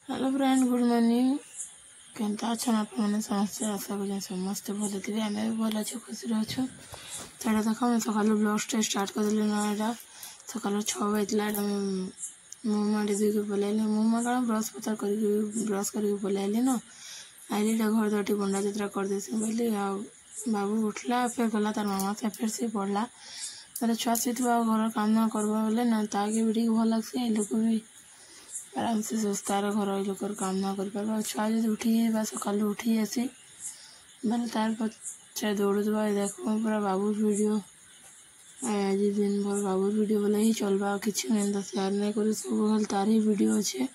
Hello friend, good morning. केनता अच्छा आपने समस्ते आशा करें समस्ते भल थे। आम भी भल अच्छे खुशी अच्छु। तो देख मैं सका ब्लॉग स्टार्ट करदेली ना। यहाँ सका 6 बजे मुँह धोक पलैली। मुँह कौन ब्रश पतर कर ब्रश कर पलैली न। आइली घर दटी बंडा यात्रा करदेसी बोली। बाबू उठला फिर गला तार मामा से फिर से पढ़ला। मतलब छुआ सीट घर काम ना करवा बोले ना ताकि भी ठीक भल लगे। लोक भी आराम से सुस्तार घर लोकर काम ना कर पार। छुआ जो उठी सका उठी आसी मैंने तार पचे दौड़ुवा देख पूरा बाबू वीडियो आज दिन भर बाबू वीडियो बोले ही चलवा किसी नहीं तो शेयर नहीं कर सब तार ही वीडियो अच्छे।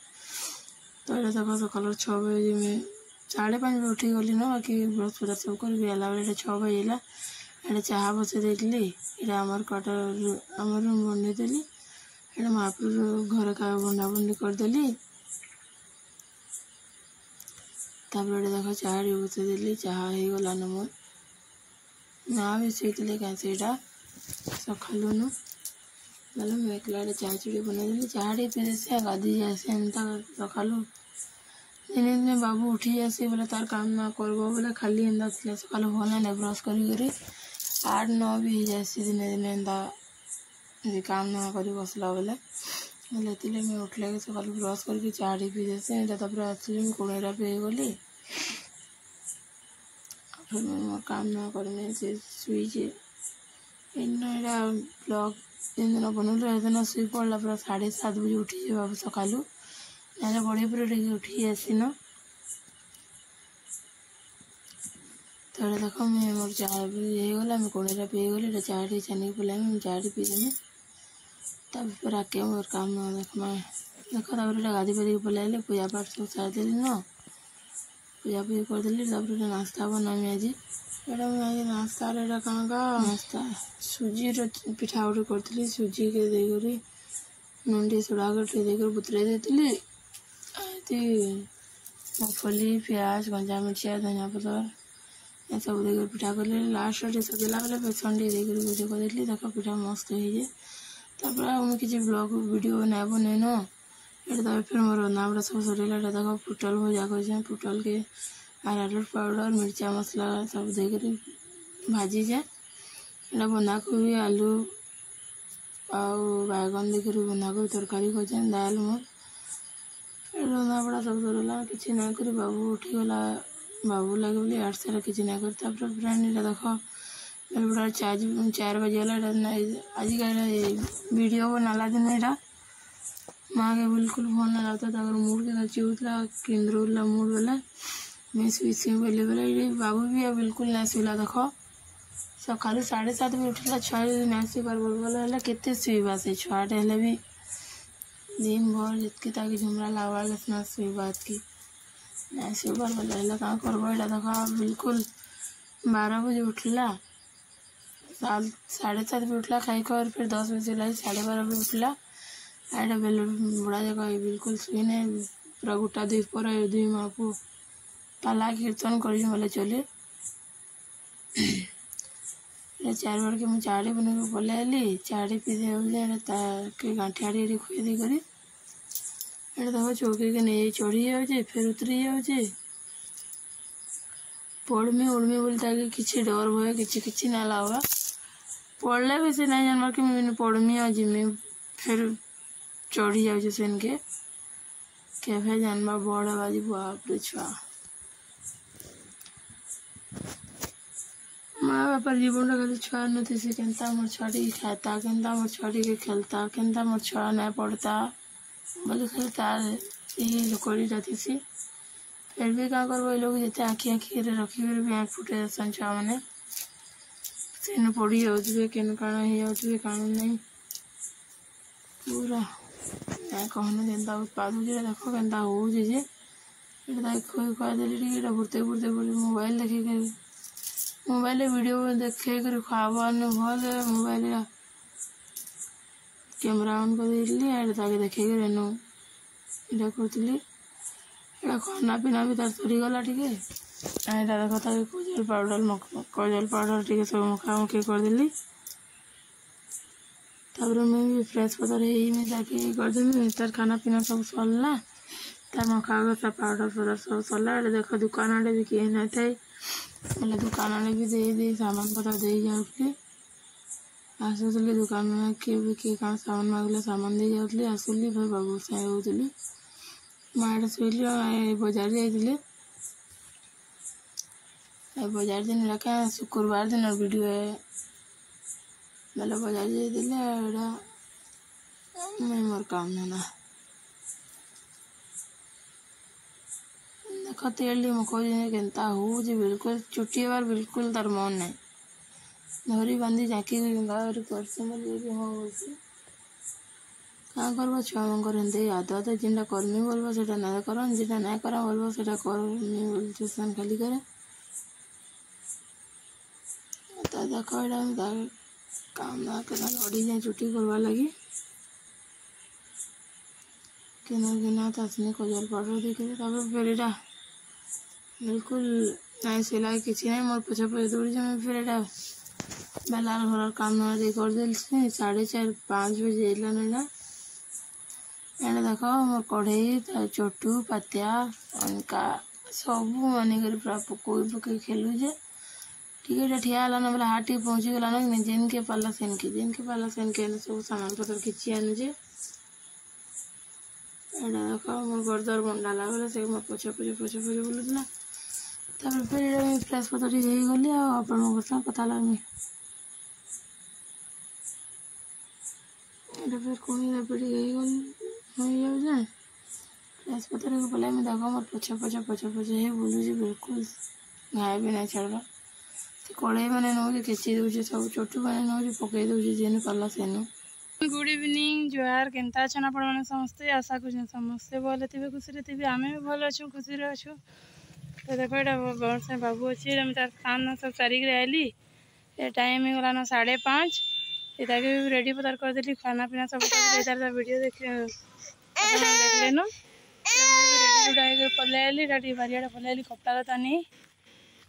तो ये देख सका 6 बजे में 5:30 बजे उठी गली ना। बाकी ब्रश पतर सब कर 6 बजेला। ये चाह बसई देली। ये आमर क्वार्टर आमर रूम बंधे देली। ये महापुर घर का बंडा बंडी करदेली। तापर देख चाह बसई देली। चाह हो गला न मोर ना भी शोले क्या सकालू न बोले मुझे एकला चाह चुड़ी बनईदेली। चाह पी देसी गाधी जासी एंता सकालू दिने दिने बाबू उठी जासी बोले तार काम ना करब बोले खाली एंता सकालू भल ना ब्रश कर 8-9 भी हो जासी दिने दिने एंता काम ना कर बसला बोले मैं उठले सका ब्रश करके चाह पी देसी। आसली मैं कोड़ेरा पे गली। फिर मैं मोर काम ना करने से शुईचे इन्ना ब्लॉग जिन दिन बनौल दिन शुई पड़ा पूरा 7:30 बजे उठी बाबू सकालू ना बड़े पूरे उठी आसी न। तो देख मैं मोर चाह गला मैं कोड़ेरा पी गली। चाह छानिक पिलाई मैं चाह पीदेमी। तब आके मोर काम देख मैं देख गाधी पाधी पलैली पूजा पाठ सब सारिदेली न। पूजा पूजी करदेली। नाश्ता बनामी आज एटा मैं आज नाश्ता कहाँ का नाश्ता सुजी पिठा गोटे करी सुजी के देकर नुन टे सोड़ा देकर बुतरे देती। मूंगफली प्याज गंजा मिर्चा धनिया पतर ये सब देकर पिठा कर लास्ट सजेला बेले बेसन टे देकर पूजा करदेली। देख पिठा मस्त हो जाए। तापर मुझे किसी ब्लॉग वीडियो बनाए बन न ये फिर मोर रंधा बड़ा सब सरेला। देख पुटल भजा कर पुटल के अरारोट पाउडर मिर्चा मसला सब देकर भाजी जाए। ये बंधाकोबी आलू आउ बैगन देकर बंधाकोबी तरकारी कर दाल मोर रंधा बड़ा सब सरेला किसी ना कर बाबू उठीगला। बाबू लगे बोली 8 साल किसी ना कर। फ्रेंड देख मेरे बड़ा 4 बजे आजिकल वीडियो बनाला दिन यहाँ माँ के बिल्कुल फोन ना लगता था। मूड के चिउला केन्द्रला मूड बोला मैं शुई बोले बोले बाबू भी बिल्कुल ना शुला। देख सका 7:30 बजे उठला। छुआ ना शुई पार बोले के शुईबा से छुआटे हेले भी दिन भर जितके ताकि झुमरा लगवा ना शुईबा की ना शुई पार बोले क्या करब। यहाँ देख बिल्कुल 12 बजे उठला 7:30 बजे उठला खाई कर फिर 10 बजे लाई 12:30 बजे उठला। आईटा बुढ़ा जगह बिल्कुल शुई नहीं पूरा गोटा दुई पर दुई माँ को पाला कीर्तन कर बोले चले। 4 बार के मुझे चाह बन पलैली चाह पी दे गांठी आड़ी खुए देकर ये देख चौकी के नहीं चढ़ी जाऊे फिर उतरी जाऊे। पढ़मी उड़मी बोलता कि डर भय किसी ना लगा पढ़ले भी से नहीं जानवर कि मैं पढ़मी और जिमी फिर चढ़ी जाऊे सेन के केफे जानवर बड़ बाजी बाप रे छुआ माँ बापर जीवन खाली छुआ नी से केन्ता मोर छुआटी खाता केन्ता मोर छुआटी के खेलता केन्ता मोर छुआ नहीं पढ़ता बोले खाली तार यही करीटा थी। फिर भी क्या करब लोग जिते आखि आखि रखी भी आँख फुटे दसन छुआ मैंने सेन पड़ी जाऊे केन काण हो काण नहीं पूरा ना कहने केन्ता उत्पाद हो देख केन्ता हो खुदेली बुड़ते बुड़ते मोबाइल देखे मोबाइल वीडियो देखे कर खावान भल मोबाइल कैमरा ऑन कर देखे देखे ये करी खाना पीना भी तार सरीगला टे। यहाँ देख कजल पाउडर टे सब मुखामुखी करदेली। तापर मैं भी फ्रेश पतर है करदेमी तार खाना पीना सब सरला। मखा गसा पाउडर फाउडर सब सरला। देख दुकान आड़े भी किए ना थे बोले दुकान आड़े भी दे सामान पत्र दे जाऊली। आसुली दुकान में किए भी किए कहाँ सामान मांगले सामान दे जाऊली। आसुली फिर बाबू साए होली माड़ शुली बजार जाइए। बजार दिन रखा शुक्रवार दिन वीडियो है बोले बजार जाइए मैं मोर काम ना देख तेल मो कहता हूँ बिल्कुल चुटी बार बिल्कुल तार मन ना धरी बांधी झाँकी करसी हाँ बोलसी क्या करब छुआ मन आदत जिनटा करमी बोलबो से ना कर जेटा ना कर बोलबो से करमी बोलते खाली करे। तो देख यहाँ काम ना के लड़ी जाए चुटी करवा लगी किना तसनी कजल पाउडर देखिए फिर यहाँ बिल्कुल नहीं सिलाई किसी नहीं मोर पछे पछे दौड़ी जाए फिर यहाँ बेलार घर काम दे कर दिल 4:30-5 बजे ना एने देख मोर कढ़ई चटू पातिया अनका सब मानिक पूरा पकई खेलुजे टे ठिया ना बोले हाथ टे पहुँची गला ना जेन के पाला सेन के सब सामान पत्र खिची आनुजे। एटा देख मोर गर्दर बंडाला बोले से मोर पछे बोलूला फिर फ्रेश पत्र गली आपण कथा लगे फिर कहीं पीढ़ी जाए फ्रेश पत्र पहले देख मोर पछे ही बोलूँ बिल्कुल घाए भी नहीं छाड़वा कड़े मैंने नौ खिची दूचे सब चटू मैंने नौ पकई दूचे जेन पाला सेनु। गुड इवनिंग जोहार केनता अच्छा आपण मैंने समस्ते आशा कर समस्ते भले थे खुशी थे आम भी भल अच्छु खुशी अच्छु। तो देखो ये बहुत से बाबू अच्छे तार काम ना सब सारिक आइली टाइम हो गला 5:30 इतना भी रेडी पतार कर देली खाना पीना सब कर वीडियो देख लेन रेडी पलै आइली बारियाड़ा पलै आइली कपड़ा लता नहीं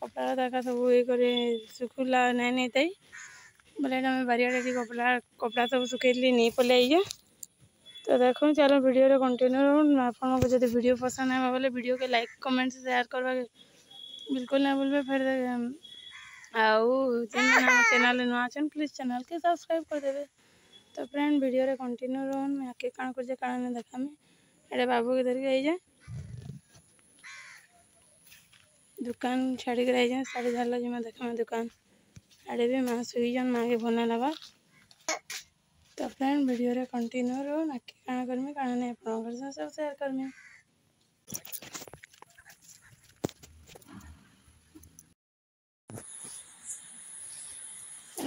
कपड़ा लता सब ये करे सुखुला नहीं तई बोले बारियाड़ा कपड़ा सब सुखेली नहीं पलै आइए। तो देखो चलो वीडियो कंटिन्यू आपको जब वीडियो पसंद है बोले वीडियो के लाइक कमेंट शेयर करवा बिल्कुल ना बोलबे फिर आउ चैनल नुआ चैन प्लीज चैनल के सब्सक्राइब कर देवे। तो फ्रेंड वीडियो रे कंटिन्यू रहन मैं आके काण कर काण नहीं देखा एडे बाबू के धरिक आई जाए दुकान छाड़ी कर आई जाए साड़ी झाला जी मैं देखा दुकान आड़े भी माँ सुई जन माँ के भल लगा। तो फ्रेंड वीडियो रे कंटिन्यू रहन आके काण करमी काण नहीं अपन सब शेयर करमी।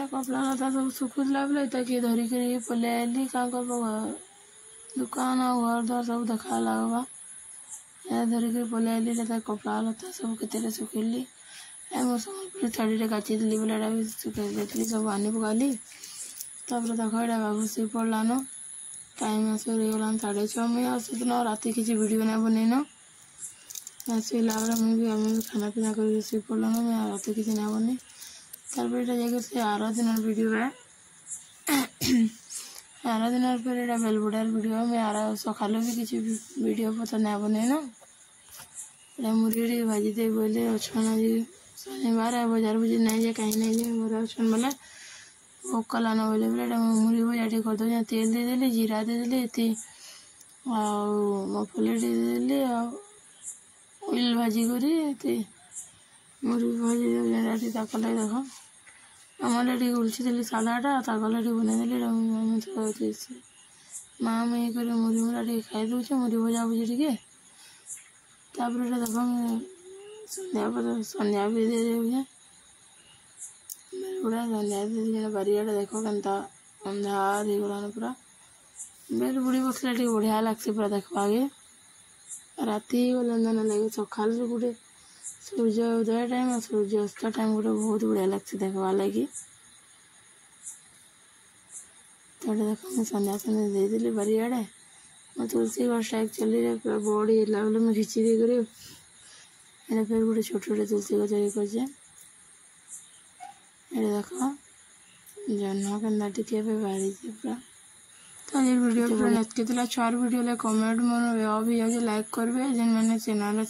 कपड़ा लता सब सुखुला बोले किए धरिक पलै आइली क्या कर दुकान और घर द्वार सब देखा लगवा धरिक पलै आइली कपड़ा लता सब के सुखेली मोर सम्बलपुरी शाढ़ी काची देली बोले भी सुखे देती सब आनी पकाली। देख यहाँ बाबू से पड़लान टाइम आसगला 6:30 मुझे आसुदिन राति किसी वीडियो ना बनईन आसला मुझे भी आम भी खाना पीना कर शुई पड़लान मैं राति किसी ना बनी तार जाकर से आर दिन वीडियो है आर दिन फिर यहाँ बेलबुड़ार वीडियो मैं आर सका भी किसी वीडियो पता ना बनईन यहाँ मुर्गी भाजी दे बोले अच्छन आज शनिवार है बाजार बुझे नहीं जाए कहीं नहीं जाए घर अच्छन बोले भोग कलान बोले बोले मुर्गी भजा टे कर दे तेल दे देली जीरा दे देली ये मफली देदेली ऑयल भाजी करी मुर्गी भाजी ताकल देख आम टे उलची देली सालाटा ताकल टे बनईदेली माँ मैं कर मुरी मुरा टे खाई दूचे मुरी भजा भुजी टे देख संध्या भी दे दे बेलबुड़ा संध्या दे बारियाड़ा देख के अंधार हो गलान पूरा बेलबुड़ी बसला टे बढ़िया लगसी पूरा देखवागे राति गला ना लगे सकाल गोटे सूर्य उदय टाइम और सूर्य अस्त टाइम गोटे बहुत बढ़िया लगसी देखवा लगी। तो देख मुझे संध्या संध्या दे देली बारियाड़े मैं तुलसी गछटा एक्चुअली पूरा बड़ी है बोले मैं खिची दे कर फिर गोटे छोटे छोटे तुलसी गछ ये कर देख जह्न के टिके बाहरी पूरा तो आज वीडियो फ्रेंड एतके छुआर वीडियो कमेंट मन भी आज लाइक करबे जेन मैंने चैनल